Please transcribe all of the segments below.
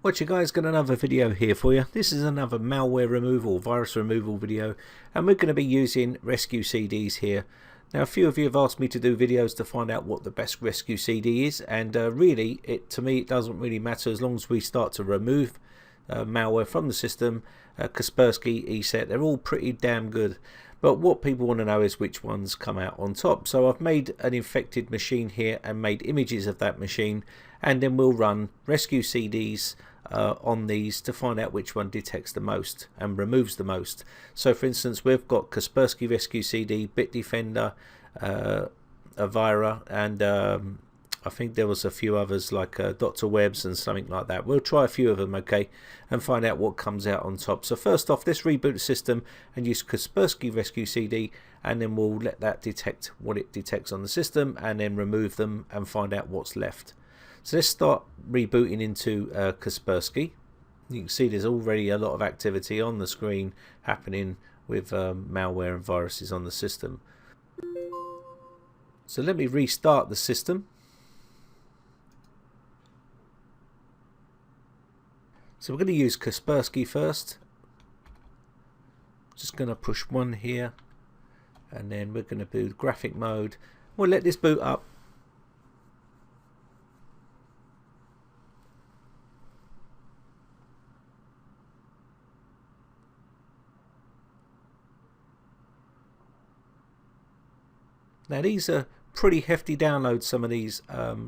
What you guys, got another video here for you. This is another malware removal, virus removal video, and we're going to be using rescue CDs here. Now, a few of you have asked me to do videos to find out what the best rescue CD is, and really, to me, it doesn't really matter as long as we start to remove malware from the system. Kaspersky, Eset, they're all pretty damn good. But what people want to know is which ones come out on top. So I've made an infected machine here and made images of that machine, and then we'll run rescue CDs on these to find out which one detects the most and removes the most. So for instance, we've got Kaspersky rescue CD, Bitdefender, Avira, and I think there was a few others like Dr. Webb's and something like that. We'll try a few of them, okay, and find out what comes out on top. So first off, let's reboot the system and use Kaspersky rescue CD, and then we'll let that detect what it detects on the system and then remove them and find out what's left. So let's start rebooting into Kaspersky. You can see there's already a lot of activity on the screen happening with malware and viruses on the system. So let me restart the system. So we're going to use Kaspersky first. Just going to push 1 here, and then we're going to do graphic mode. We'll let this boot up. Now these are pretty hefty downloads, some of these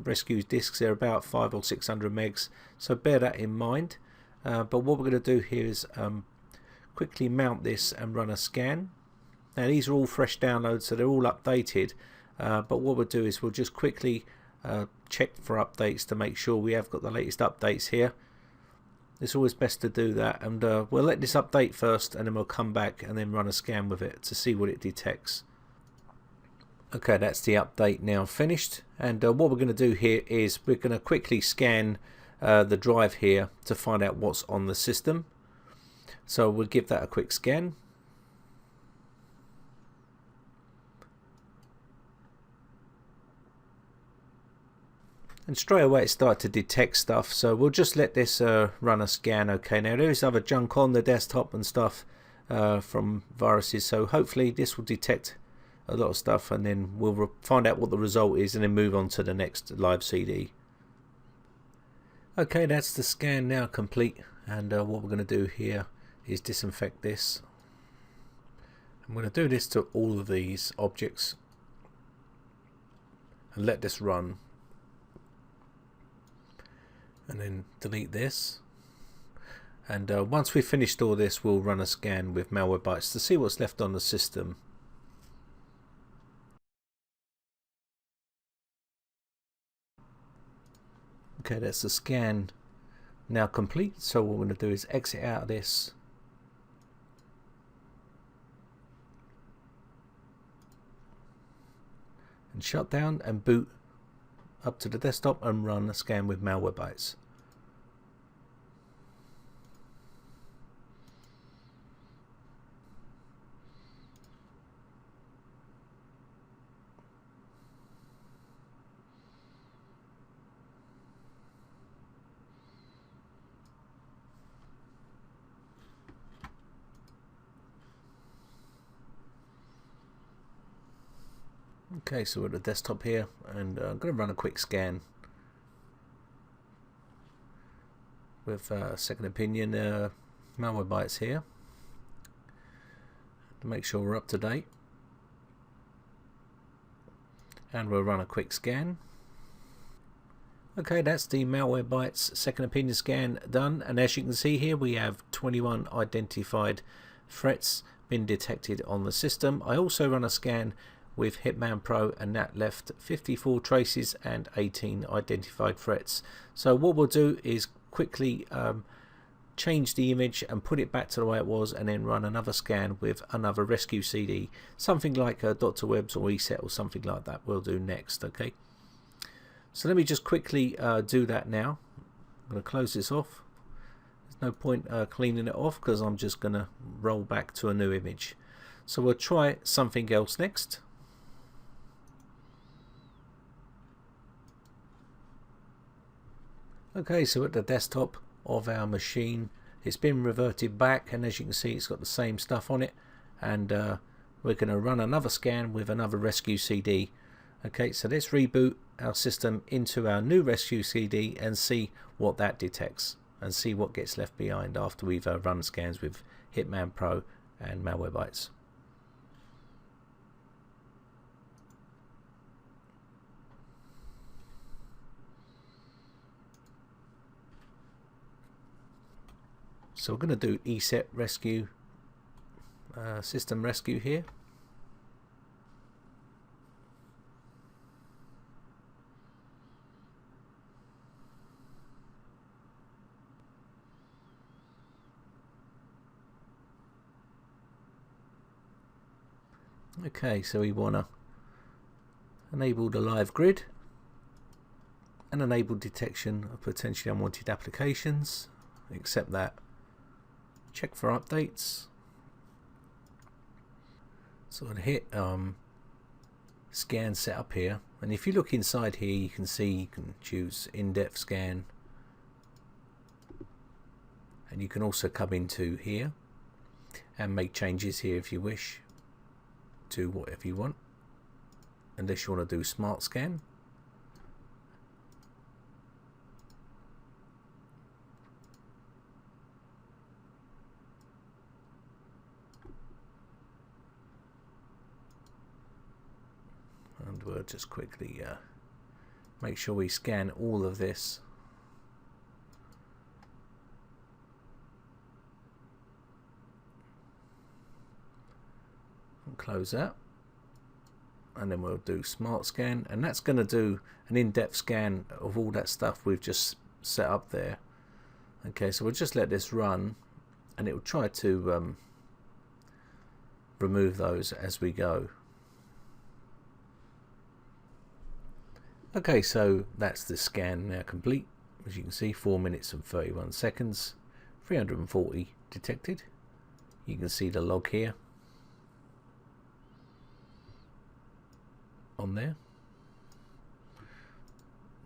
rescue disks. They're about 500 or 600 megs, so bear that in mind. But what we're going to do here is quickly mount this and run a scan. Now these are all fresh downloads, so they're all updated, but what we'll do is we'll just quickly check for updates to make sure we have got the latest updates here. It's always best to do that, and we'll let this update first, and then we'll come back and then run a scan with it to see what it detects. Okay, that's the update now finished, and what we're going to do here is we're going to quickly scan the drive here to find out what's on the system. So we'll give that a quick scan. And straight away it started to detect stuff, so we'll just let this run a scan. Okay, now there is other junk on the desktop and stuff from viruses, so hopefully this will detect a lot of stuff, and then we'll find out what the result is and then move on to the next live CD. Okay, that's the scan now complete, and what we're going to do here is disinfect this. I'm going to do this to all of these objects and let this run, and then delete this. And once we've finished all this, we'll run a scan with Malwarebytes to see what's left on the system. Okay, that's the scan now complete, so what we're going to do is exit out of this and shut down and boot up to the desktop and run a scan with Malwarebytes. Okay, so we're at the desktop here, and I'm going to run a quick scan with second opinion Malwarebytes here to make sure we're up to date, and we'll run a quick scan. Okay, that's the Malwarebytes second opinion scan done, and as you can see here, we have 21 identified threats been detected on the system. I also run a scan with Hitman Pro, and that left 54 traces and 18 identified threats. So what we'll do is quickly change the image and put it back to the way it was, and then run another scan with another rescue CD, something like Dr. Webb's or Eset or something like that we'll do next. Okay, so let me just quickly do that now. I'm going to close this off. There's no point cleaning it off because I'm just going to roll back to a new image. So we'll try something else next. Okay, so at the desktop of our machine. It's been reverted back, and as you can see, it's got the same stuff on it, and we're going to run another scan with another rescue CD. Okay, so let's reboot our system into our new rescue CD and see what that detects, and see what gets left behind after we've run scans with Hitman Pro and Malwarebytes. So we're going to do Eset rescue, system rescue here. Okay, so we want to enable the live grid and enable detection of potentially unwanted applications. Accept that. Check for updates. So I'm going to hit scan setup here, and if you look inside here, you can see you can choose in-depth scan, and you can also come into here and make changes here if you wish to whatever you want, unless you want to do smart scan. And we'll just quickly make sure we scan all of this. And close that. And then we'll do smart scan, and that's going to do an in-depth scan of all that stuff we've just set up there. Okay, so we'll just let this run, and it will try to remove those as we go. Okay, so that's the scan now complete. As you can see, 4 minutes and 31 seconds, 340 detected. You can see the log here on there.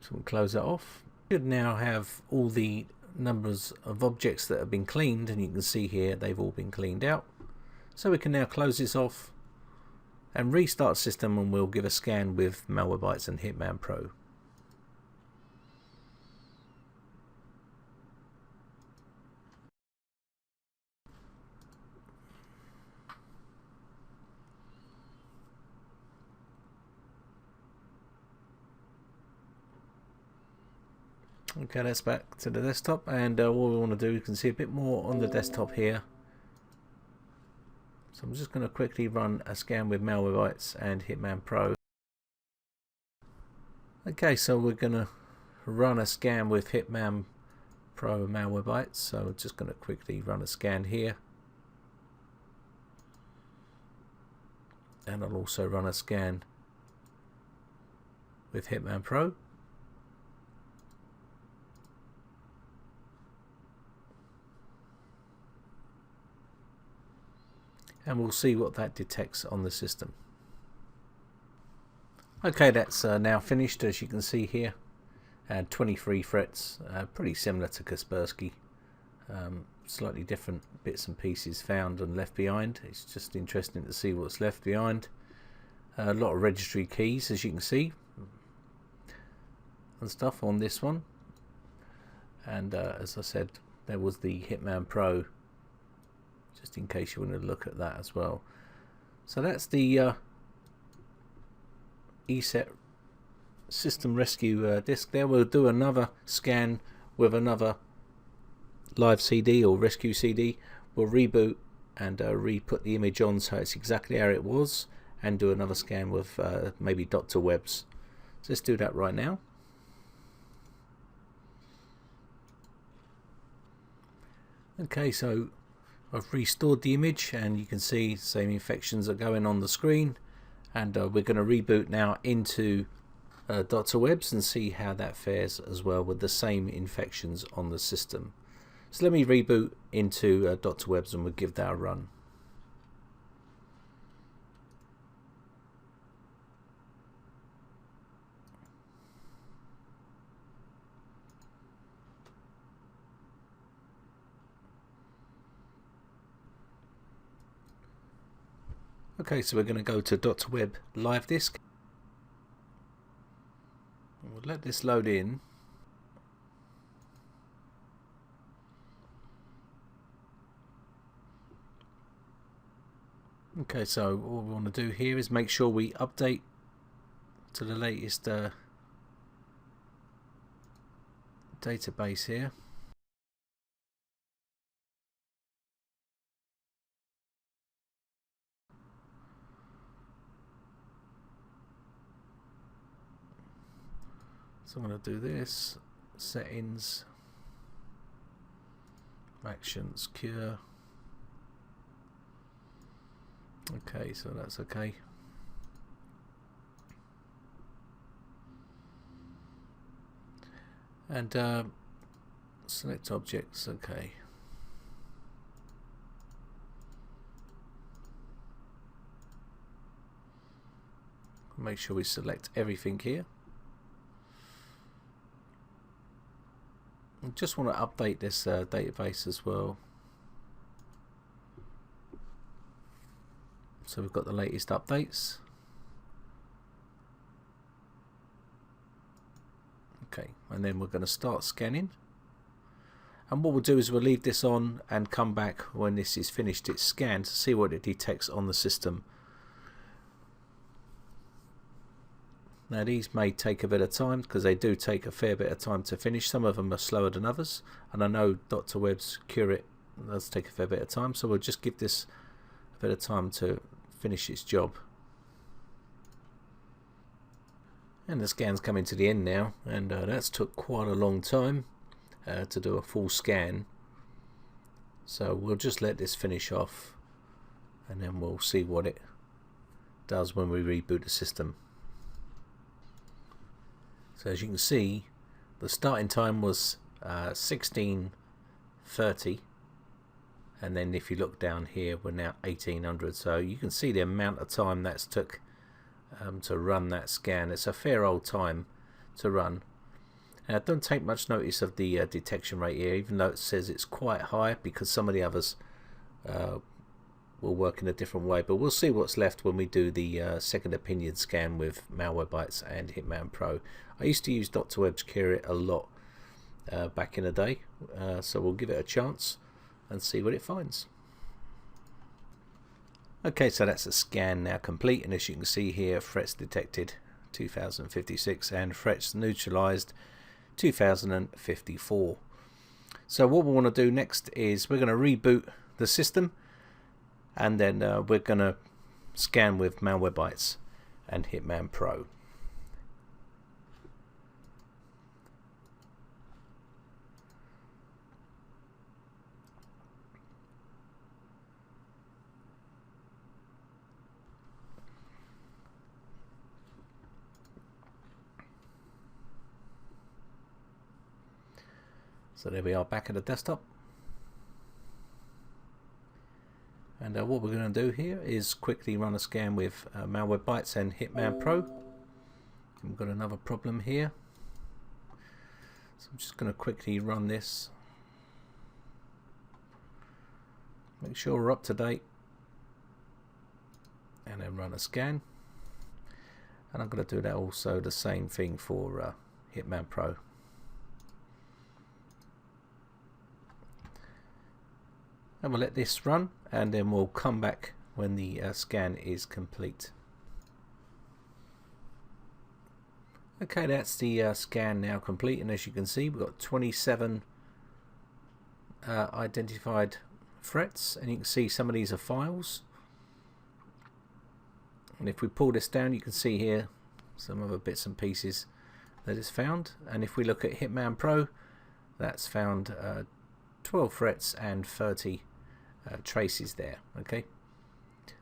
So we'll close that off. We should now have all the numbers of objects that have been cleaned, and you can see here they've all been cleaned out. So we can now close this off and restart system, and we'll give a scan with Malwarebytes and Hitman Pro. Okay, that's back to the desktop, and what we want to do, you can see a bit more on the desktop here. So I'm just going to quickly run a scan with Malwarebytes and Hitman Pro. Okay, so we're going to run a scan with Hitman Pro and Malwarebytes. So I'm just going to quickly run a scan here. And I'll also run a scan with Hitman Pro. And we'll see what that detects on the system. Okay, that's now finished, as you can see here. 23 threats, pretty similar to Kaspersky. Slightly different bits and pieces found and left behind. It's just interesting to see what's left behind. A lot of registry keys, as you can see, and stuff on this one. And as I said, there was the Hitman Pro, just in case you want to look at that as well. So that's the Eset system rescue disk there. We'll do another scan with another live CD or rescue CD. We'll reboot and re-put the image on so it's exactly how it was, and do another scan with maybe Dr. Webs. So let's do that right now. Okay, so I've restored the image, and you can see the same infections are going on the screen, and we're going to reboot now into Dr. Webs and see how that fares as well with the same infections on the system. So let me reboot into Dr. Webs and we'll give that a run. Okay, so we're going to go to .web live disk. We'll let this load in. Okay, so all we want to do here is make sure we update to the latest database here. So I'm going to do this, settings, actions, cure. Okay, so that's okay. And select objects, okay. Make sure we select everything here. I just want to update this database as well. So we've got the latest updates. Okay, and then we're going to start scanning. And what we'll do is we'll leave this on and come back when this is finished its scan to see what it detects on the system. Now these may take a bit of time because they do take a fair bit of time to finish. Some of them are slower than others, and I know .web's Curate does take a fair bit of time, so we'll just give this a bit of time to finish its job. And the scan's coming to the end now, and that's took quite a long time to do a full scan. So we'll just let this finish off, and then we'll see what it does when we reboot the system. So as you can see, the starting time was 16:30, and then if you look down here, we're now 1800. So you can see the amount of time that's took to run that scan. It's a fair old time to run. Don't take much notice of the detection rate here, even though it says it's quite high, because some of the others will work in a different way. But we'll see what's left when we do the second opinion scan with Malwarebytes and Hitman Pro. I used to use .web's Curate a lot back in the day, so we'll give it a chance and see what it finds. Okay, so that's a scan now complete, and as you can see here, threats detected 2056 and threats neutralized 2054. So what we want to do next is we're going to reboot the system, and then we're going to scan with Malwarebytes and Hitman Pro. So there we are, back at the desktop. And what we're going to do here is quickly run a scan with Malwarebytes and Hitman Pro. We've got another problem here. So I'm just going to quickly run this. Make sure we're up to date. And then run a scan. And I'm going to do that also the same thing for Hitman Pro. And we'll let this run, and then we'll come back when the scan is complete. Okay, that's the scan now complete, and as you can see, we've got 27 identified threats, and you can see some of these are files. And if we pull this down, you can see here some other bits and pieces that is found. And if we look at Hitman Pro, that's found 12 threats and 30 traces there. Okay,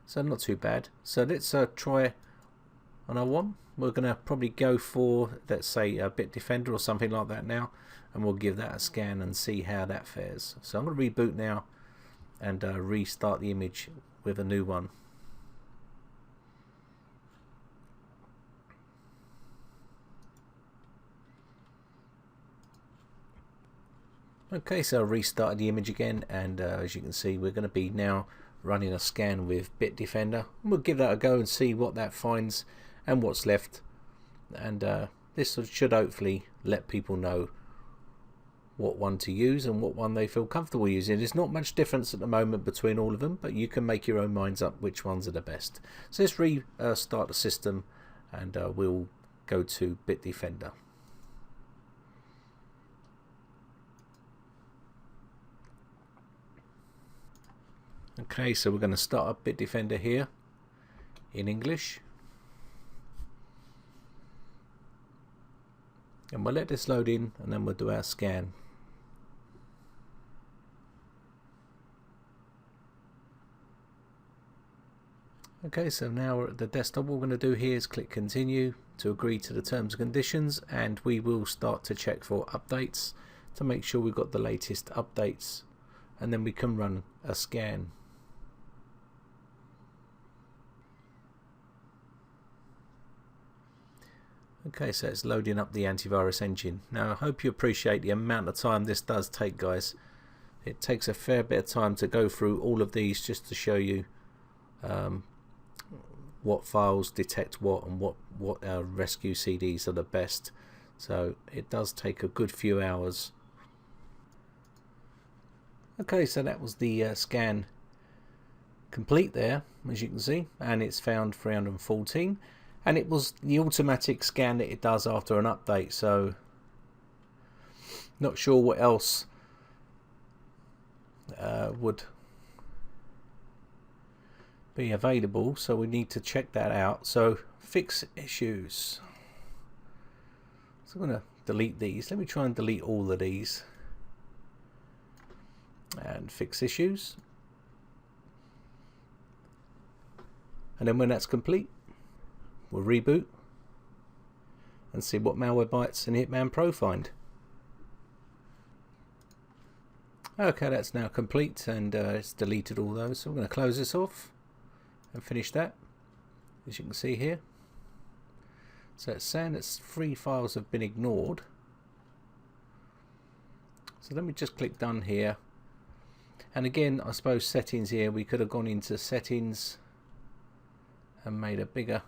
so not too bad. So let's try another one. We're going to probably go for, let's say, a Bitdefender or something like that now, and we'll give that a scan and see how that fares. So I'm going to reboot now and restart the image with a new one. Okay, so I restarted the image again, and as you can see, we're going to be now running a scan with Bitdefender. We'll give that a go and see what that finds and what's left, and this should hopefully let people know what one to use and what one they feel comfortable using. There's not much difference at the moment between all of them, but you can make your own minds up which ones are the best. So let's restart the system, and we'll go to Bitdefender. Okay, so we're going to start up Bitdefender here in English, and we'll let this load in, and then we'll do our scan. Okay, so now we're at the desktop. What we're going to do here is click continue to agree to the terms and conditions, and we will start to check for updates to make sure we've got the latest updates, and then we can run a scan. Okay, so it's loading up the antivirus engine. Now I hope you appreciate the amount of time this does take, guys. It takes a fair bit of time to go through all of these just to show you what files detect what and what rescue CDs are the best. So it does take a good few hours. Okay, so that was the scan complete there, as you can see, and it's found 314. And it was the automatic scan that it does after an update, so not sure what else would be available, so we need to check that out. So fix issues. So I'm going to delete these. Let me try and delete all of these and fix issues. And then when that's complete, we'll reboot and see what Malwarebytes and Hitman Pro find. Okay, that's now complete, and it's deleted all those. So I'm going to close this off and finish that, as you can see here. So it's saying that 3 files have been ignored. So let me just click done here. And again, I suppose settings here, we could have gone into settings and made a bigger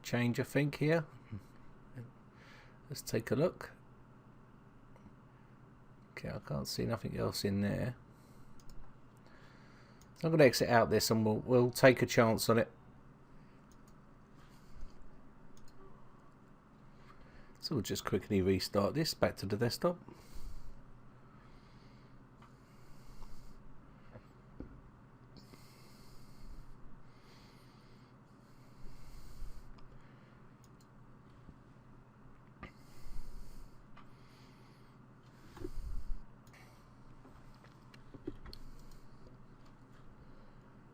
change, I think, here. Let's take a look. Okay, I can't see nothing else in there. So I'm going to exit out this, and we'll take a chance on it. So we'll just quickly restart this back to the desktop.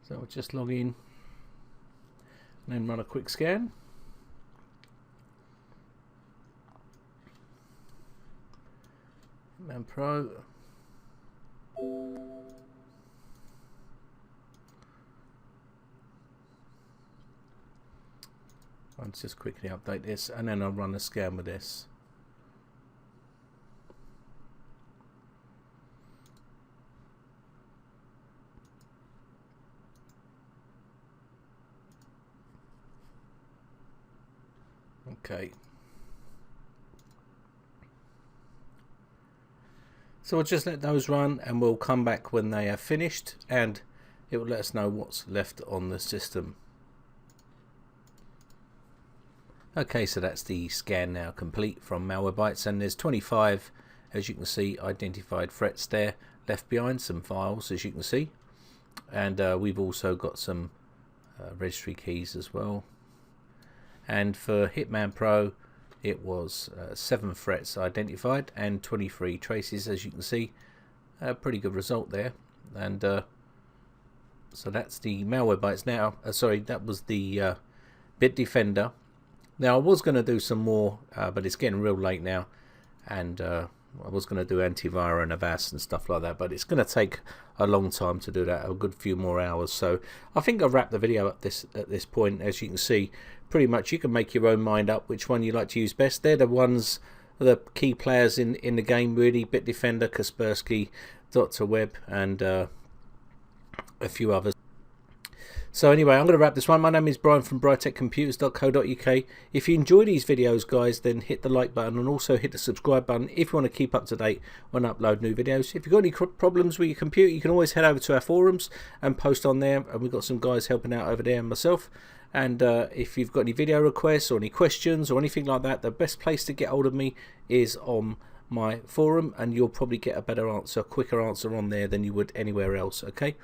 So we'll just log in and then run a quick scan. Hitman Pro. I'll just quickly update this, and then I'll run a scan with this. Okay. So we'll just let those run, and we'll come back when they are finished, and it will let us know what's left on the system. Okay, so that's the scan now complete from Malwarebytes, and there's 25, as you can see, identified threats there, left behind some files, as you can see, and we've also got some registry keys as well. And for Hitman Pro, it was 7 threats identified and 23 traces, as you can see. A pretty good result there. And so that's the Malwarebytes. Now, sorry, that was the Bitdefender. Now, I was going to do some more, but it's getting real late now, and I was going to do Antivirus and Avast and stuff like that, but it's going to take a long time to do that, a good few more hours. So I think I'll wrap the video at this point. As you can see, pretty much you can make your own mind up which one you like to use best. They're the ones, the key players in the game, really. Bitdefender, Kaspersky, Dr. Web, and a few others. So anyway, I'm going to wrap this one. My name is Brian from briteccomputers.co.uk. If you enjoy these videos, guys, then hit the like button and also hit the subscribe button if you want to keep up to date when I upload new videos. If you've got any problems with your computer, you can always head over to our forums and post on there. And we've got some guys helping out over there and myself. And if you've got any video requests or any questions or anything like that, the best place to get hold of me is on my forum, and you'll probably get a better answer, quicker answer on there than you would anywhere else. Okay,